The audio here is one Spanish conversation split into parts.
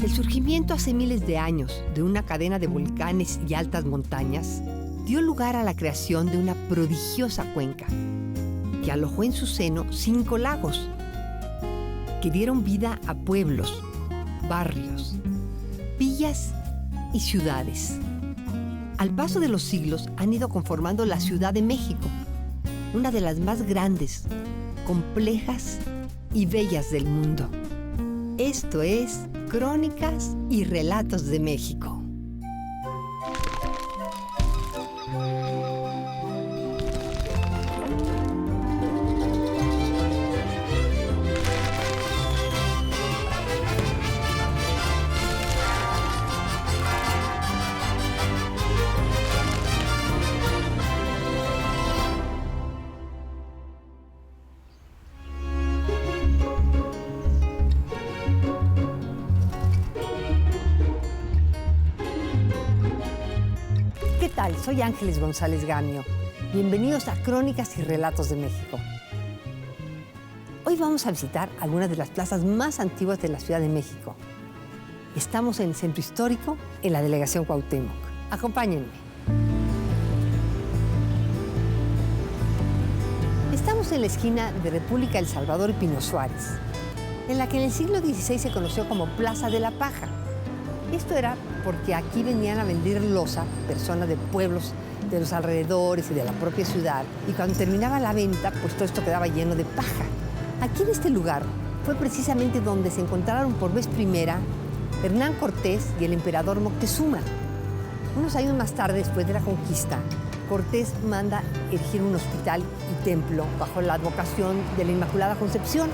El surgimiento hace miles de años de una cadena de volcanes y altas montañas dio lugar a la creación de una prodigiosa cuenca que alojó en su seno 5 lagos que dieron vida a pueblos, barrios, villas y ciudades. Al paso de los siglos han ido conformando la Ciudad de México, una de las más grandes, complejas y bellas del mundo. Esto es Crónicas y Relatos de México. ¿Qué tal? Soy Ángeles González Gamio. Bienvenidos a Crónicas y Relatos de México. Hoy vamos a visitar algunas de las plazas más antiguas de la Ciudad de México. Estamos en el Centro Histórico, en la Delegación Cuauhtémoc. Acompáñenme. Estamos en la esquina de República El Salvador y Pino Suárez, en la que en el siglo XVI se conoció como Plaza de la Paja. Esto era porque aquí venían a vender loza personas de pueblos de los alrededores y de la propia ciudad, y cuando terminaba la venta, pues todo esto quedaba lleno de paja. Aquí en este lugar fue precisamente donde se encontraron por vez primera Hernán Cortés y el emperador Moctezuma. Unos años más tarde, después de la conquista, Cortés manda erigir un hospital y templo bajo la advocación de la Inmaculada Concepción.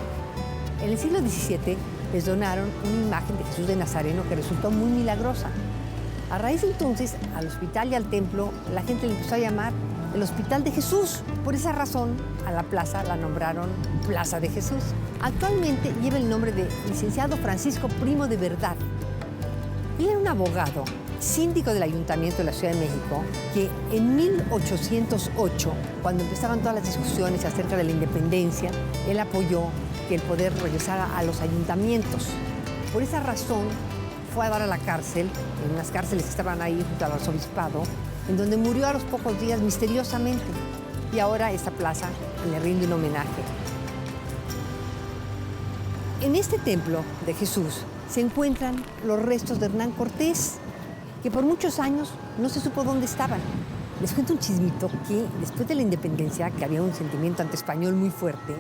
En el siglo XVII les donaron una imagen de Jesús de Nazareno que resultó muy milagrosa. A raíz de entonces, al hospital y al templo, la gente le empezó a llamar el Hospital de Jesús. Por esa razón, a la plaza la nombraron Plaza de Jesús. Actualmente lleva el nombre de licenciado Francisco Primo de Verdad. Él era un abogado, síndico del Ayuntamiento de la Ciudad de México, que en 1808, cuando empezaban todas las discusiones acerca de la independencia, él apoyó que el poder regresara a los ayuntamientos. Por esa razón, fue a dar a la cárcel, en unas cárceles que estaban ahí junto al arzobispado, en donde murió a los pocos días misteriosamente. Y ahora esta plaza le rinde un homenaje. En este templo de Jesús se encuentran los restos de Hernán Cortés, que por muchos años no se supo dónde estaban. Les cuento un chismito que después de la independencia, que había un sentimiento antiespañol muy fuerte,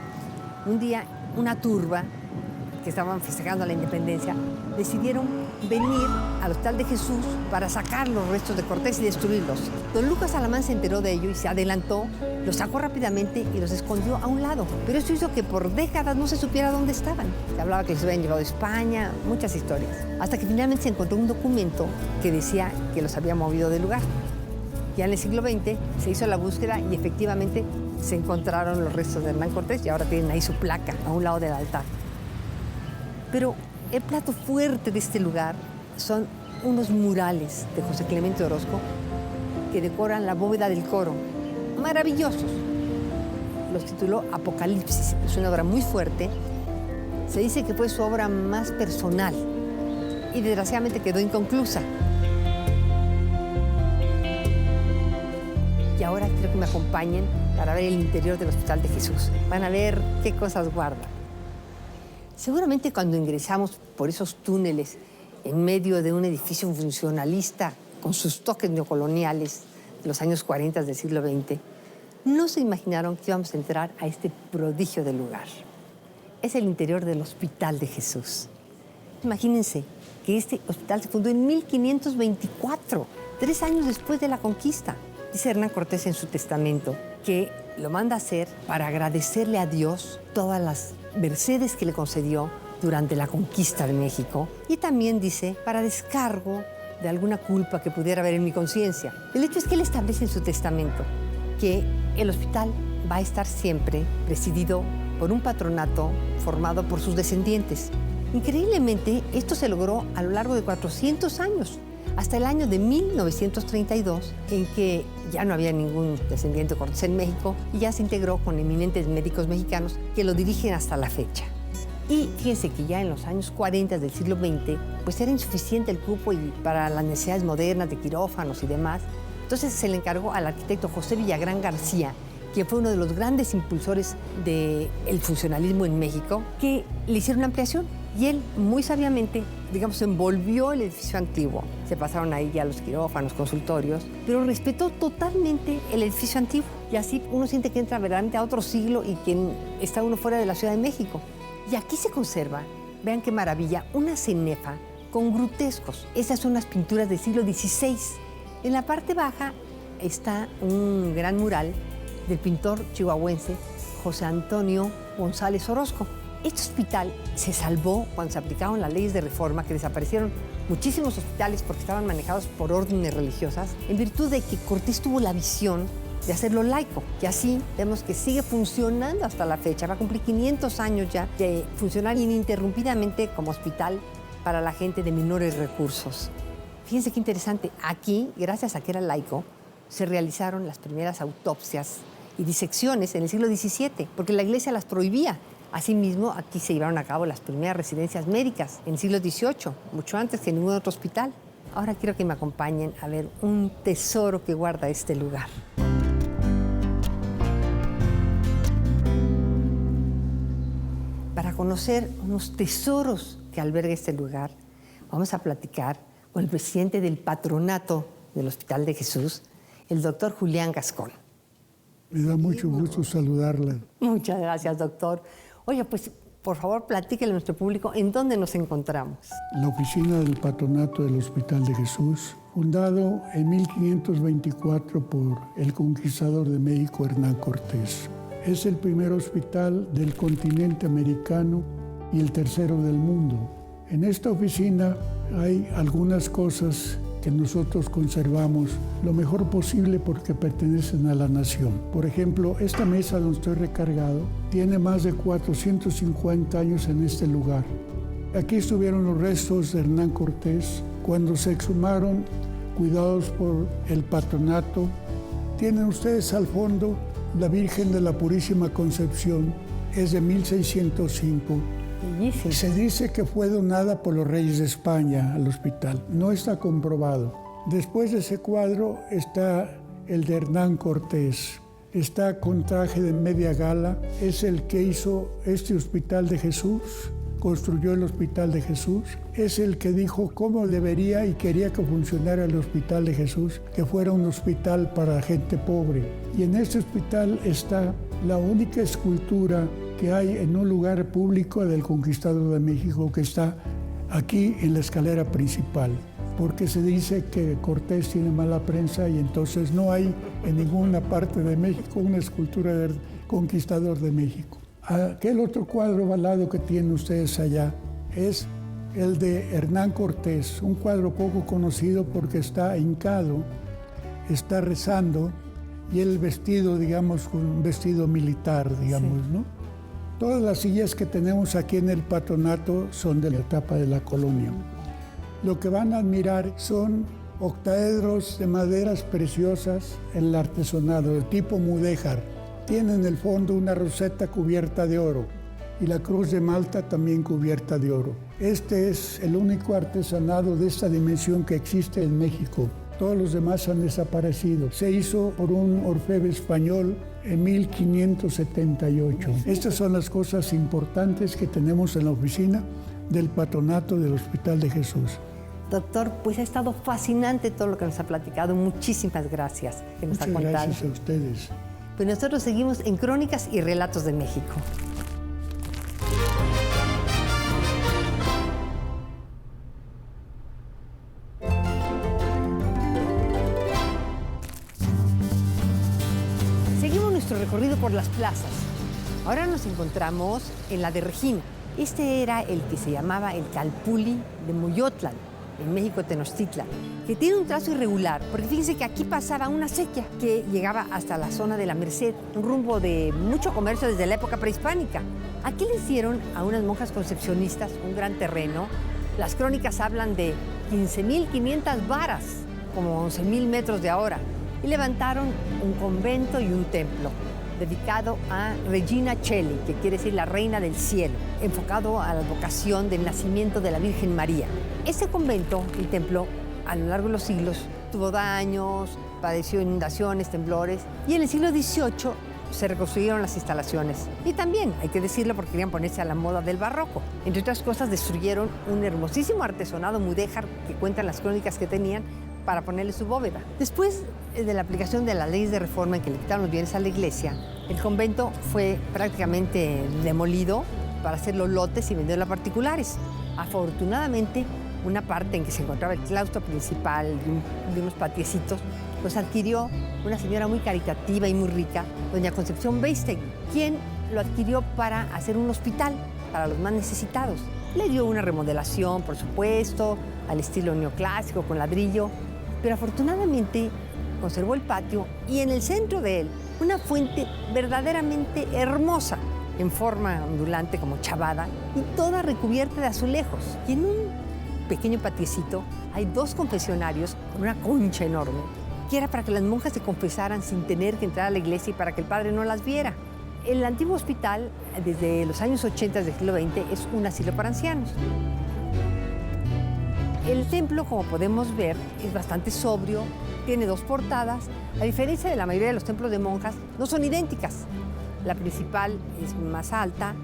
un día una turba que estaban festejando la independencia decidieron venir al Hospital de Jesús para sacar los restos de Cortés y destruirlos. Don Lucas Alamán se enteró de ello y se adelantó, los sacó rápidamente y los escondió a un lado. Pero esto hizo que por décadas no se supiera dónde estaban. Se hablaba que los habían llevado a España, muchas historias. Hasta que finalmente se encontró un documento que decía que los había movido del lugar. Ya en el siglo XX se hizo la búsqueda y efectivamente se encontraron los restos de Hernán Cortés y ahora tienen ahí su placa a un lado del altar. Pero el plato fuerte de este lugar son unos murales de José Clemente Orozco que decoran la bóveda del coro. Maravillosos. Los tituló Apocalipsis. Es una obra muy fuerte. Se dice que fue su obra más personal y desgraciadamente quedó inconclusa. Y ahora quiero que me acompañen para ver el interior del Hospital de Jesús. Van a ver qué cosas guarda. Seguramente cuando ingresamos por esos túneles en medio de un edificio funcionalista con sus toques neocoloniales de los años 40 del siglo XX, no se imaginaron que íbamos a entrar a este prodigio del lugar. Es el interior del Hospital de Jesús. Imagínense que este hospital se fundó en 1524, 3 años después de la conquista. Dice Hernán Cortés en su testamento que lo manda a hacer para agradecerle a Dios todas las mercedes que le concedió durante la conquista de México, y también dice para descargo de alguna culpa que pudiera haber en mi conciencia. El hecho es que él establece en su testamento que el hospital va a estar siempre presidido por un patronato formado por sus descendientes. Increíblemente, esto se logró a lo largo de 400 años, hasta el año de 1932, en que ya no había ningún descendiente Cortés en México y ya se integró con eminentes médicos mexicanos que lo dirigen hasta la fecha. Y fíjense que ya en los años 40 del siglo XX, pues era insuficiente el cupo y para las necesidades modernas de quirófanos y demás. Entonces se le encargó al arquitecto José Villagrán García, quien fue uno de los grandes impulsores del funcionalismo en México, que le hicieron una ampliación. Y él, muy sabiamente, digamos, envolvió el edificio antiguo. Se pasaron ahí ya los quirófanos, consultorios, pero respetó totalmente el edificio antiguo. Y así uno siente que entra verdaderamente a otro siglo y que está uno fuera de la Ciudad de México. Y aquí se conserva, vean qué maravilla, una cenefa con grutescos. Esas son las pinturas del siglo XVI. En la parte baja está un gran mural del pintor chihuahuense José Antonio González Orozco. Este hospital se salvó cuando se aplicaron las leyes de reforma, que desaparecieron muchísimos hospitales porque estaban manejados por órdenes religiosas, en virtud de que Cortés tuvo la visión de hacerlo laico. Y así vemos que sigue funcionando hasta la fecha. Va a cumplir 500 años ya de funcionar ininterrumpidamente como hospital para la gente de menores recursos. Fíjense qué interesante. Aquí, gracias a que era laico, se realizaron las primeras autopsias y disecciones en el siglo XVII, porque la Iglesia las prohibía. Asimismo, aquí se llevaron a cabo las primeras residencias médicas en el siglo XVIII, mucho antes que ningún otro hospital. Ahora quiero que me acompañen a ver un tesoro que guarda este lugar. Para conocer unos tesoros que alberga este lugar, vamos a platicar con el presidente del patronato del Hospital de Jesús, el doctor Julián Gascón. Me da mucho gusto saludarla. Muchas gracias, doctor. Oye, pues, por favor, platíquele a nuestro público en dónde nos encontramos. La oficina del patronato del Hospital de Jesús, fundado en 1524 por el conquistador de México, Hernán Cortés. Es el primer hospital del continente americano y el tercero del mundo. En esta oficina hay algunas cosas que nosotros conservamos lo mejor posible porque pertenecen a la nación. Por ejemplo, esta mesa donde estoy recargado tiene más de 450 años en este lugar. Aquí estuvieron los restos de Hernán Cortés cuando se exhumaron, cuidados por el patronato. Tienen ustedes al fondo la Virgen de la Purísima Concepción, es de 1605. Bellísimo. Se dice que fue donada por los reyes de España al hospital. No está comprobado. Después de ese cuadro está el de Hernán Cortés. Está con traje de media gala. Es el que hizo este Hospital de Jesús, construyó el Hospital de Jesús. Es el que dijo cómo debería y quería que funcionara el Hospital de Jesús, que fuera un hospital para gente pobre. Y en este hospital está la única escultura que hay en un lugar público del Conquistador de México, que está aquí en la escalera principal, porque se dice que Cortés tiene mala prensa y entonces no hay en ninguna parte de México una escultura del Conquistador de México. Aquel otro cuadro ovalado que tienen ustedes allá es el de Hernán Cortés, un cuadro poco conocido porque está hincado, está rezando y el vestido, digamos, con un vestido militar, digamos, Sí. ¿no? Todas las sillas que tenemos aquí en el patronato son de la etapa de la colonia. Lo que van a admirar son octaedros de maderas preciosas en el artesonado, de tipo mudéjar. Tiene en el fondo una roseta cubierta de oro y la cruz de Malta también cubierta de oro. Este es el único artesanado de esta dimensión que existe en México. Todos los demás han desaparecido. Se hizo por un orfebre español en 1578. Estas son las cosas importantes que tenemos en la oficina del patronato del Hospital de Jesús. Doctor, pues ha estado fascinante todo lo que nos ha platicado. Muchísimas gracias que nos ha Muchas contado. gracias a ustedes. Pues nosotros seguimos en Crónicas y Relatos de México. Seguimos nuestro recorrido por las plazas. Ahora nos encontramos en la de Regina. Este era el que se llamaba el Calpulli de Moyotlán, en México Tenochtitlan, que tiene un trazo irregular, porque fíjense que aquí pasaba una acequia que llegaba hasta la zona de la Merced, un rumbo de mucho comercio desde la época prehispánica. Aquí le hicieron a unas monjas concepcionistas un gran terreno. Las crónicas hablan de 15.500 varas, como 11.000 metros de ahora, y levantaron un convento y un templo. dedicado a Regina Coeli, que quiere decir la reina del cielo, enfocado a la advocación del nacimiento de la Virgen María. Este convento, el templo, a lo largo de los siglos, tuvo daños, padeció inundaciones, temblores, y en el siglo XVIII se reconstruyeron las instalaciones. Y también, hay que decirlo, porque querían ponerse a la moda del barroco. Entre otras cosas, destruyeron un hermosísimo artesonado mudéjar que cuentan las crónicas que tenían para ponerle su bóveda. Después de la aplicación de las leyes de reforma en que le quitaron los bienes a la iglesia, el convento fue prácticamente demolido para hacerlo lotes y venderlo a particulares. Afortunadamente, una parte en que se encontraba el claustro principal de unos patiecitos, los adquirió una señora muy caritativa y muy rica, doña Concepción Beistegui, quien lo adquirió para hacer un hospital para los más necesitados. Le dio una remodelación, por supuesto, al estilo neoclásico, con ladrillo, pero afortunadamente conservó el patio y en el centro de él una fuente verdaderamente hermosa, en forma ondulante como chavada y toda recubierta de azulejos. Y en un pequeño patiecito hay 2 confesionarios con una concha enorme, que era para que las monjas se confesaran sin tener que entrar a la iglesia y para que el padre no las viera. El antiguo hospital, desde los años 80 del siglo XX, es un asilo para ancianos. El templo, como podemos ver, es bastante sobrio, tiene 2 portadas. A diferencia de la mayoría de los templos de monjas, no son idénticas. La principal es más alta,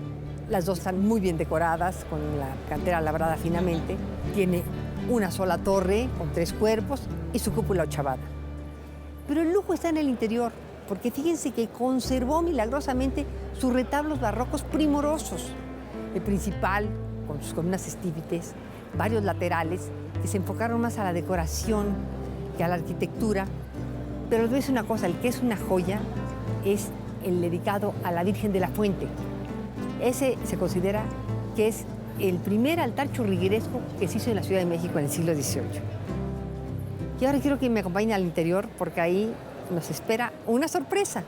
las 2 están muy bien decoradas, con la cantera labrada finamente. Tiene una sola torre con 3 cuerpos y su cúpula ochavada. Pero el lujo está en el interior, porque fíjense que conservó milagrosamente sus retablos barrocos primorosos. El principal, con sus columnas estípites, varios laterales, que se enfocaron más a la decoración que a la arquitectura. Pero les voy a decir una cosa, el que es una joya es el dedicado a la Virgen de la Fuente. Ese se considera que es el primer altar churrigueresco que se hizo en la Ciudad de México en el siglo XVIII. Y ahora quiero que me acompañen al interior porque ahí nos espera una sorpresa.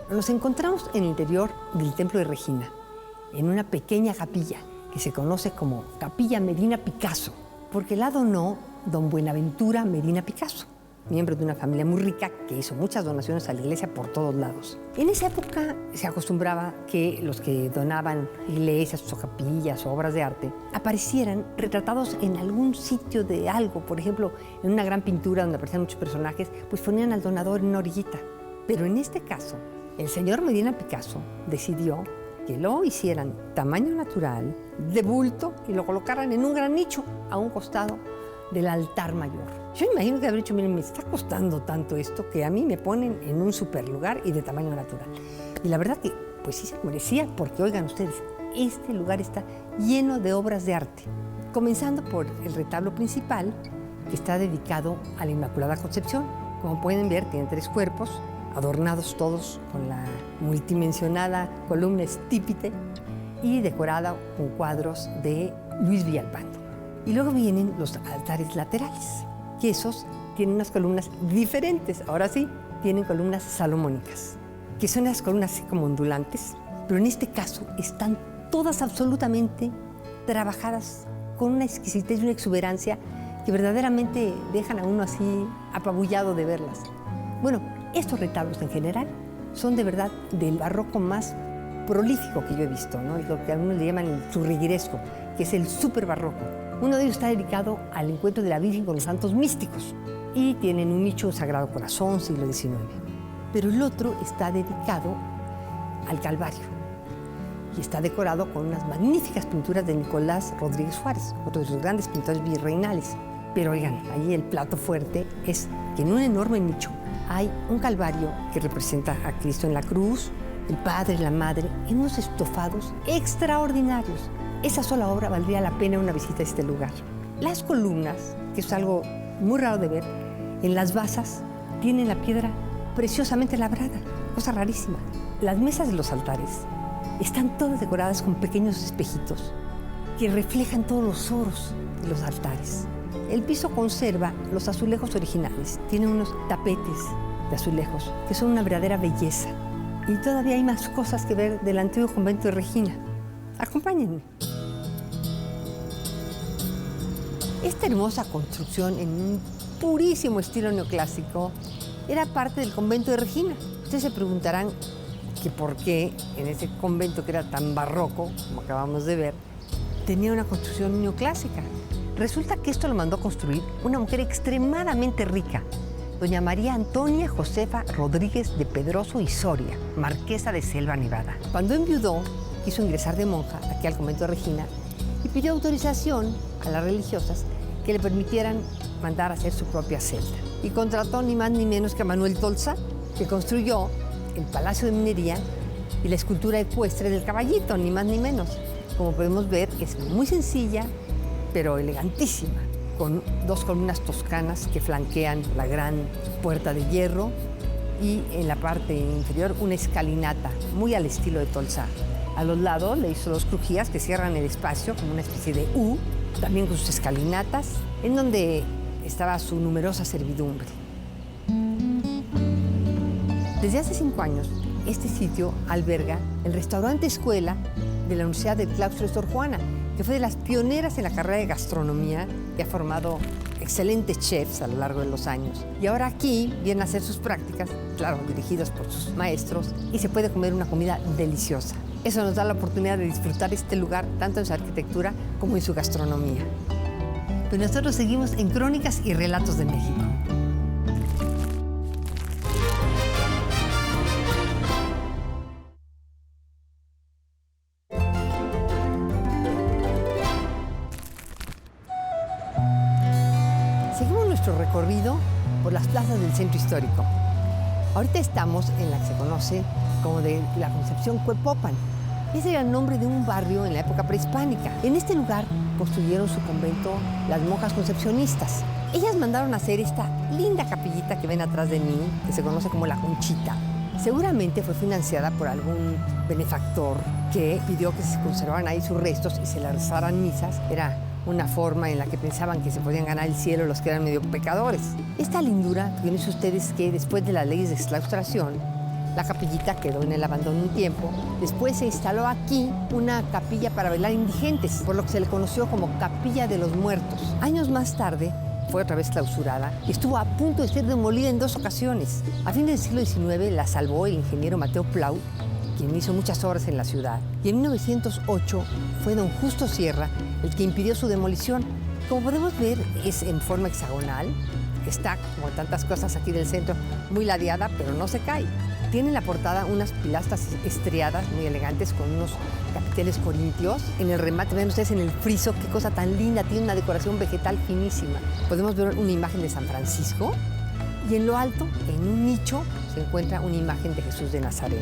Nos encontramos en el interior del Templo de Regina, en una pequeña capilla que se conoce como Capilla Medina Picasso, porque la donó don Buenaventura Medina Picasso, miembro de una familia muy rica que hizo muchas donaciones a la iglesia por todos lados. En esa época se acostumbraba que los que donaban iglesias o capillas o obras de arte aparecieran retratados en algún sitio de algo. Por ejemplo, en una gran pintura donde aparecían muchos personajes, pues ponían al donador en una orillita. Pero en este caso, el señor Medina Picasso decidió que lo hicieran tamaño natural, de bulto, y lo colocaran en un gran nicho a un costado del altar mayor. Yo imagino que haber dicho, miren, me está costando tanto esto que a mí me ponen en un super lugar y de tamaño natural. Y la verdad que, pues sí se merecía, porque oigan ustedes, este lugar está lleno de obras de arte. Comenzando por el retablo principal, que está dedicado a la Inmaculada Concepción. Como pueden ver, tiene 3 cuerpos, adornados todos con la multimensionada columna estípite y decorada con cuadros de Luis Villalpando. Y luego vienen los altares laterales, que esos tienen unas columnas diferentes. Ahora sí, tienen columnas salomónicas, que son las columnas así como ondulantes, pero en este caso están todas absolutamente trabajadas con una exquisitez y una exuberancia que verdaderamente dejan a uno así apabullado de verlas. Bueno, estos retablos en general son de verdad del barroco más prolífico que yo he visto, ¿no? Lo que algunos le llaman el churrigueresco, que es el súper barroco. Uno de ellos está dedicado al encuentro de la Virgen con los santos místicos y tienen un nicho Sagrado Corazón, siglo XIX. Pero el otro está dedicado al Calvario y está decorado con unas magníficas pinturas de Nicolás Rodríguez Suárez, otro de los grandes pintores virreinales. Pero oigan, ahí el plato fuerte es que en un enorme nicho hay un Calvario que representa a Cristo en la cruz, el Padre y la Madre, en unos estofados extraordinarios. Esa sola obra valdría la pena una visita a este lugar. Las columnas, que es algo muy raro de ver, en las basas tienen la piedra preciosamente labrada, cosa rarísima. Las mesas de los altares están todas decoradas con pequeños espejitos que reflejan todos los oros de los altares. El piso conserva los azulejos originales, tiene unos tapetes de azulejos que son una verdadera belleza. Y todavía hay más cosas que ver del antiguo convento de Regina. Acompáñenme. Esta hermosa construcción en un purísimo estilo neoclásico era parte del convento de Regina. Ustedes se preguntarán que por qué en ese convento que era tan barroco, como acabamos de ver, tenía una construcción neoclásica. Resulta que esto lo mandó a construir una mujer extremadamente rica, doña María Antonia Josefa Rodríguez de Pedroso y Soria, marquesa de Selva Nevada. Cuando enviudó, quiso ingresar de monja aquí al convento de Regina y pidió autorización a las religiosas que le permitieran mandar a hacer su propia celda. Y contrató ni más ni menos que a Manuel Tolsá, que construyó el Palacio de Minería y la escultura ecuestre del caballito, ni más ni menos. Como podemos ver, es muy sencilla, pero elegantísima, con 2 columnas toscanas que flanquean la gran puerta de hierro y en la parte inferior una escalinata muy al estilo de Tolsá. A los lados le hizo 2 crujías que cierran el espacio como una especie de U, también con sus escalinatas, en donde estaba su numerosa servidumbre. Desde hace 5 años, este sitio alberga el restaurante escuela de la Universidad del Claustro de Sor Juana, que fue de las pioneras en la carrera de gastronomía y ha formado excelentes chefs a lo largo de los años. Y ahora aquí vienen a hacer sus prácticas, claro, dirigidos por sus maestros, y se puede comer una comida deliciosa. Eso nos da la oportunidad de disfrutar este lugar tanto en su arquitectura como en su gastronomía. Pero nosotros seguimos en Crónicas y Relatos de México. Seguimos nuestro recorrido por las plazas del centro histórico. Ahorita estamos en la que se conoce como de la Concepción Cuepopan. Ese era el nombre de un barrio en la época prehispánica. En este lugar construyeron su convento las monjas concepcionistas. Ellas mandaron a hacer esta linda capillita que ven atrás de mí, que se conoce como la Conchita. Seguramente fue financiada por algún benefactor que pidió que se conservaran ahí sus restos y se le rezaran misas. Era una forma en la que pensaban que se podían ganar el cielo los que eran medio pecadores. Esta lindura, fíjense ustedes que después de las leyes de exclaustración, la capillita quedó en el abandono un tiempo. Después se instaló aquí una capilla para velar indigentes, por lo que se le conoció como Capilla de los Muertos. Años más tarde fue otra vez clausurada y estuvo a punto de ser demolida en 2 ocasiones. A fines del siglo XIX la salvó el ingeniero Mateo Plau, quien hizo muchas obras en la ciudad. Y en 1908 fue don Justo Sierra el que impidió su demolición. Como podemos ver, es en forma hexagonal. Está, como tantas cosas aquí del centro, muy ladeada, pero no se cae. Tiene en la portada unas pilastras estriadas muy elegantes con unos capiteles corintios. En el remate, ven ustedes en el friso, qué cosa tan linda, tiene una decoración vegetal finísima. Podemos ver una imagen de San Francisco y en lo alto, en un nicho, se encuentra una imagen de Jesús de Nazaret.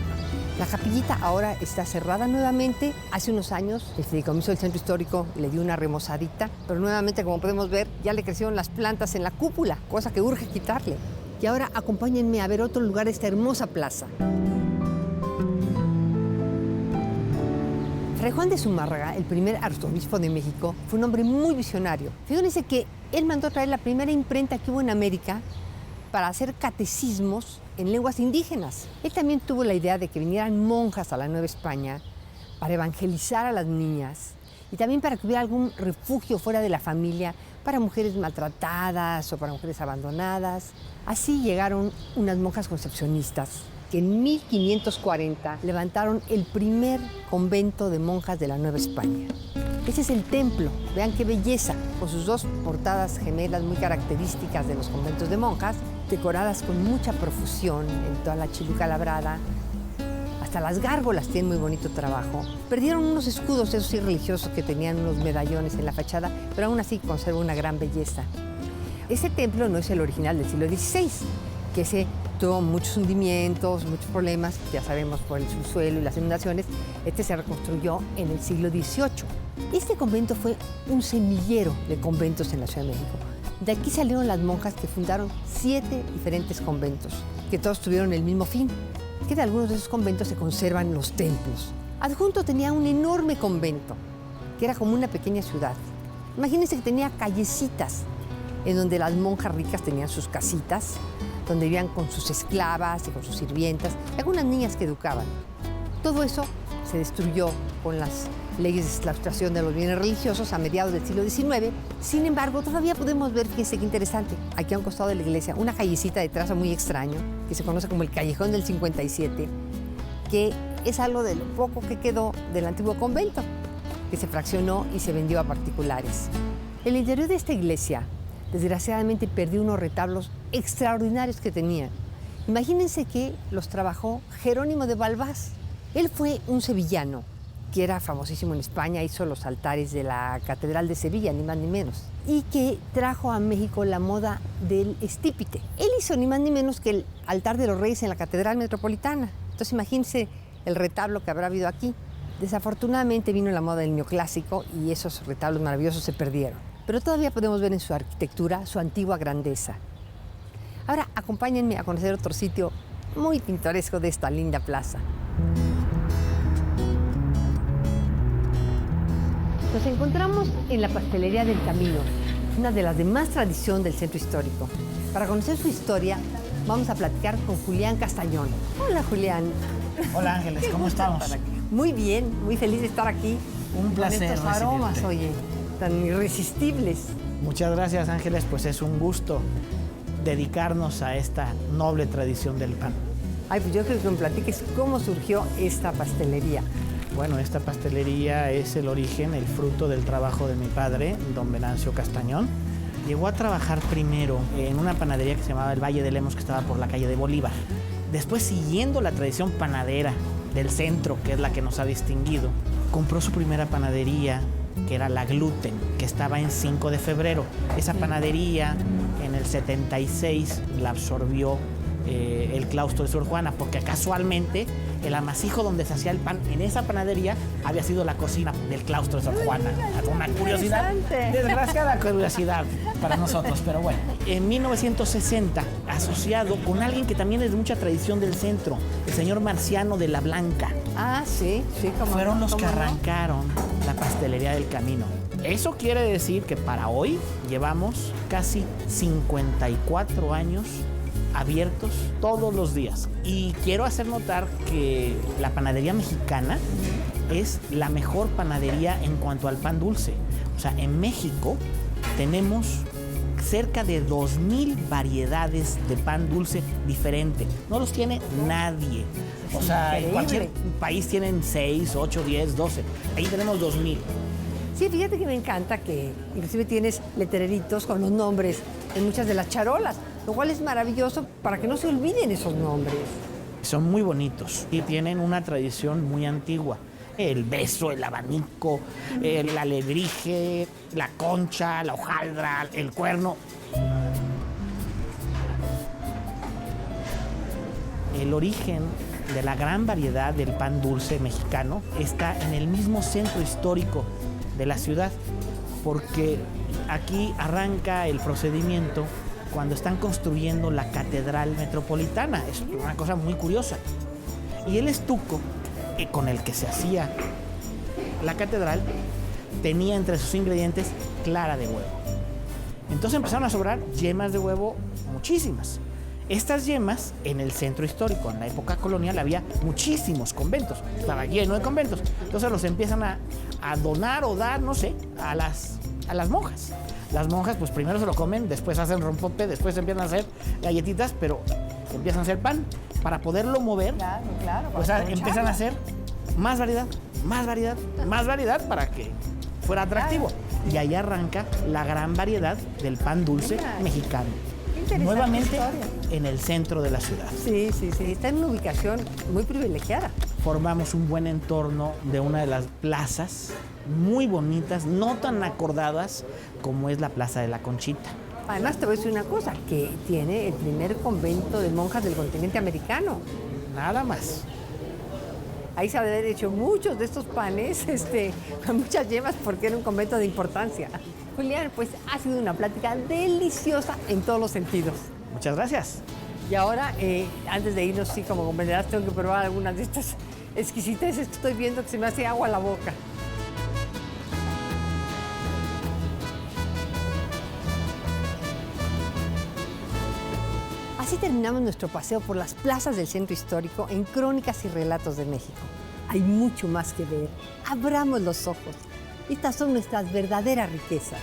La capillita ahora está cerrada nuevamente. Hace unos años el fideicomiso del centro histórico le dio una remozadita, pero nuevamente, como podemos ver, ya le crecieron las plantas en la cúpula, cosa que urge quitarle. Y ahora acompáñenme a ver otro lugar de esta hermosa plaza. Fray Juan de Zumárraga, el primer arzobispo de México, fue un hombre muy visionario. Fíjense que él mandó traer la primera imprenta que hubo en América para hacer catecismos en lenguas indígenas. Él también tuvo la idea de que vinieran monjas a la Nueva España para evangelizar a las niñas y también para que hubiera algún refugio fuera de la familia para mujeres maltratadas o para mujeres abandonadas. Así llegaron unas monjas concepcionistas que en 1540 levantaron el primer convento de monjas de la Nueva España. Ese es el templo, vean qué belleza, con sus 2 portadas gemelas muy características de los conventos de monjas, decoradas con mucha profusión en toda la chiluca labrada. Hasta las gárgolas tienen muy bonito trabajo. Perdieron unos escudos, esos sí religiosos, que tenían unos medallones en la fachada, pero aún así conserva una gran belleza. Este templo no es el original del siglo XVI, que ese tuvo muchos hundimientos, muchos problemas, ya sabemos, por el subsuelo y las inundaciones. Este se reconstruyó en el siglo XVIII. Este convento fue un semillero de conventos en la Ciudad de México. De aquí salieron las monjas que fundaron 7 diferentes conventos, que todos tuvieron el mismo fin, que de algunos de esos conventos se conservan los templos. Adjunto tenía un enorme convento, que era como una pequeña ciudad. Imagínense que tenía callecitas, en donde las monjas ricas tenían sus casitas, donde vivían con sus esclavas y con sus sirvientas, y algunas niñas que educaban. Todo eso se destruyó con las leyes de exclaustración de los bienes religiosos a mediados del siglo XIX. Sin embargo, todavía podemos ver, fíjense qué interesante, aquí a un costado de la iglesia, una callecita de trazo muy extraño, que se conoce como el Callejón del 57, que es algo de lo poco que quedó del antiguo convento, que se fraccionó y se vendió a particulares. El interior de esta iglesia, desgraciadamente, perdió unos retablos extraordinarios que tenía. Imagínense que los trabajó Jerónimo de Balbás. Él fue un sevillano que era famosísimo en España, hizo los altares de la Catedral de Sevilla, ni más ni menos, y que trajo a México la moda del estípite. Él hizo ni más ni menos que el altar de los reyes en la Catedral Metropolitana. Entonces imagínense el retablo que habrá habido aquí. Desafortunadamente vino la moda del neoclásico y esos retablos maravillosos se perdieron. Pero todavía podemos ver en su arquitectura su antigua grandeza. Ahora acompáñenme a conocer otro sitio muy pintoresco de esta linda plaza. Nos encontramos en la Pastelería del Camino, una de las de más tradición del centro histórico. Para conocer su historia, vamos a platicar con Julián Castañón. Hola, Julián. Hola, Ángeles, ¿cómo estamos? Muy bien, muy feliz de estar aquí. Un placer con estos aromas, recibirte. oye, tan irresistibles. Muchas gracias, Ángeles, pues es un gusto dedicarnos a esta noble tradición del pan. Ay, pues yo creo que me platiques cómo surgió esta pastelería. Bueno, esta pastelería es el origen, el fruto del trabajo de mi padre, don Venancio Castañón. Llegó a trabajar primero en una panadería que se llamaba el Valle de Lemos, que estaba por la calle de Bolívar. Después, siguiendo la tradición panadera del centro, que es la que nos ha distinguido, compró su primera panadería, que era la Gluten, que estaba en 5 de febrero. Esa panadería, en el 76, la absorbió el claustro de Sor Juana, porque casualmente el amasijo donde se hacía el pan en esa panadería había sido la cocina del claustro de Sor Juana. Una curiosidad, desgraciada curiosidad para nosotros, pero bueno. En 1960, asociado con alguien que también es de mucha tradición del centro, el señor Marciano de la Blanca. Ah, sí, sí, como fueron los que no. arrancaron la Pastelería del Camino. Eso quiere decir que para hoy llevamos casi 54 años abiertos todos los días. Y quiero hacer notar que la panadería mexicana es la mejor panadería en cuanto al pan dulce. O sea, en México tenemos cerca de 2,000 variedades de pan dulce diferente. No los tiene nadie. O sea, en cualquier país tienen 6, 8, 10, 12. Ahí tenemos 2,000. Sí, fíjate que me encanta que inclusive tienes letreritos con los nombres en muchas de las charolas, lo cual es maravilloso para que no se olviden esos nombres. Son muy bonitos y tienen una tradición muy antigua. El beso, el abanico, el alebrije, la concha, la hojaldra, el cuerno. El origen de la gran variedad del pan dulce mexicano está en el mismo centro histórico de la ciudad, porque aquí arranca el procedimiento cuando están construyendo la Catedral Metropolitana. Es una cosa muy curiosa. Y el estuco con el que se hacía la catedral tenía entre sus ingredientes clara de huevo. Entonces empezaron a sobrar yemas de huevo muchísimas. Estas yemas, en el centro histórico, en la época colonial, había muchísimos conventos. Estaba lleno de conventos. Entonces los empiezan a donar o dar, no sé, a las monjas. Las monjas, pues primero se lo comen, después hacen rompope, después empiezan a hacer galletitas, pero empiezan a hacer pan. Para poderlo mover, Claro, pues empiezan a hacer más variedad, más variedad, más variedad para que fuera atractivo. Y ahí arranca la gran variedad del pan dulce mexicano. Nuevamente en el centro de la ciudad. Sí, sí, sí. Está en una ubicación muy privilegiada. Formamos un buen entorno de una de las plazas muy bonitas, no tan acordadas como es la Plaza de la Conchita. Además, te voy a decir una cosa, que tiene el primer convento de monjas del continente americano. Nada más. Ahí se habían hecho muchos de estos panes, con muchas yemas, porque era un convento de importancia. Julián, pues ha sido una plática deliciosa en todos los sentidos. Muchas gracias. Y ahora, antes de irnos, sí, como comprenderás, tengo que probar algunas de estas exquisiteces que estoy viendo que se me hace agua a la boca. Así terminamos nuestro paseo por las plazas del centro histórico en Crónicas y Relatos de México. Hay mucho más que ver. Abramos los ojos. Estas son nuestras verdaderas riquezas.